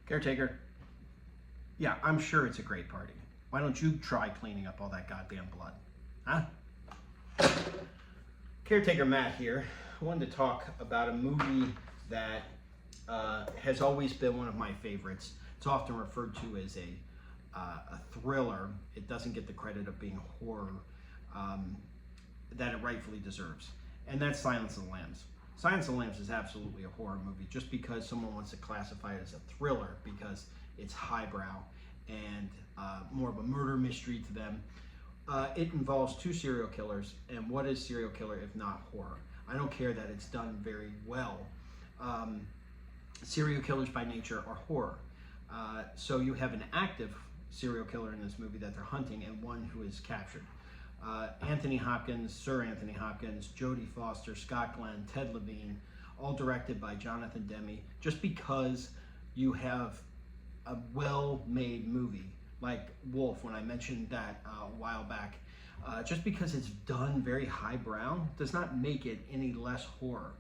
Caretaker, yeah, I'm sure it's a great party. Why don't you try cleaning up all that goddamn blood? Huh? Caretaker Matt here. I wanted to talk about a movie that has always been one of my favorites. It's often referred to as a thriller. It doesn't get the credit of being horror that it rightfully deserves. And that's Silence of the Lambs. Silence of the Lambs is absolutely a horror movie just because someone wants to classify it as a thriller because it's highbrow and more of a murder mystery to them. It involves two serial killers, and what is serial killer if not horror? I don't care that it's done very well. Serial killers by nature are horror. So you have an active serial killer in this movie that they're hunting and one who is captured. Anthony Hopkins, Sir Anthony Hopkins, Jodie Foster, Scott Glenn, Ted Levine, all directed by Jonathan Demme. Just because you have a well-made movie like Wolf, when I mentioned that a while back, just because it's done very highbrow does not make it any less horror.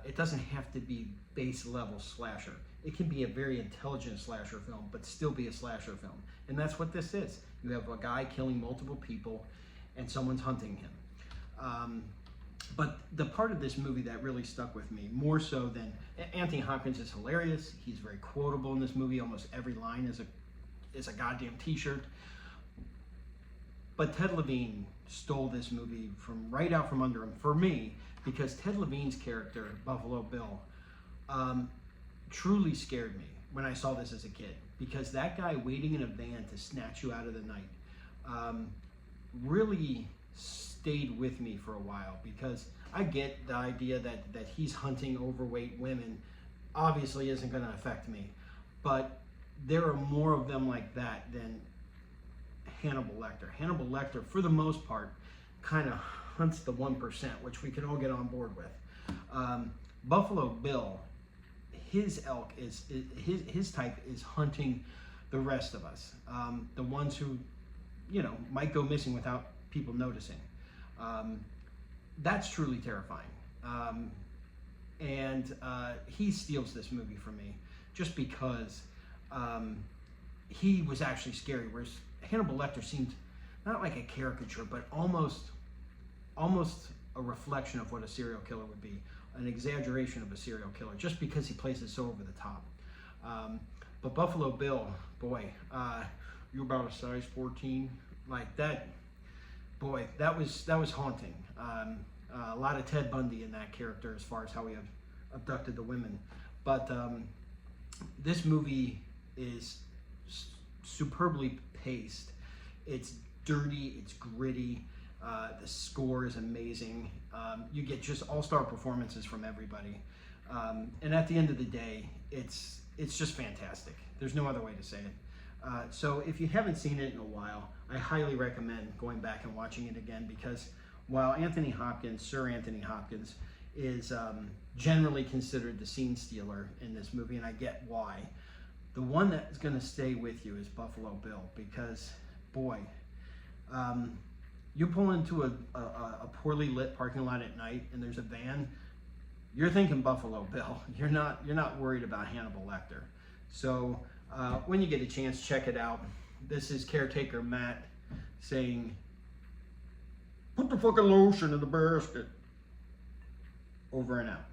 It doesn't have to be base level slasher. It can be a very intelligent slasher film, but still be a slasher film. And that's what this is. You have a guy killing multiple people and someone's hunting him. But the part of this movie that really stuck with me, more so than Anthony Hopkins is hilarious. He's very quotable in this movie. Almost every line is a goddamn t-shirt. But Ted Levine stole this movie from right out from under him for me, because Ted Levine's character, Buffalo Bill, truly scared me when I saw this as a kid, because that guy waiting in a van to snatch you out of the night really stayed with me for a while, because I get the idea that he's hunting overweight women obviously isn't going to affect me, but there are more of them like that than Hannibal Lecter. Hannibal Lecter, for the most part, kind of hunts the 1%, which we can all get on board with. Buffalo Bill, his ilk is his type is hunting the rest of us, the ones who, you know, might go missing without people noticing. That's truly terrifying. And he steals this movie from me just because he was actually scary, whereas Hannibal Lecter seemed not like a caricature, but almost a reflection of what a serial killer would be, an exaggeration of a serial killer, just because he plays it so over the top. But Buffalo Bill, boy, you're about a size 14, like that. Boy, that was haunting. A lot of Ted Bundy in that character as far as how he abducted the women. But this movie is superbly paced. It's dirty, it's gritty. The score is amazing. You get just all-star performances from everybody. And at the end of the day, it's just fantastic. There's no other way to say it. So if you haven't seen it in a while, I highly recommend going back and watching it again, because while Anthony Hopkins, Sir Anthony Hopkins, is generally considered the scene stealer in this movie, and I get why, the one that's going to stay with you is Buffalo Bill, because, boy, you pull into a poorly lit parking lot at night and there's a van, you're thinking Buffalo Bill. You're not worried about Hannibal Lecter. So when you get a chance, check it out. This is Caretaker Matt saying, put the fucking lotion in the basket. Over and out.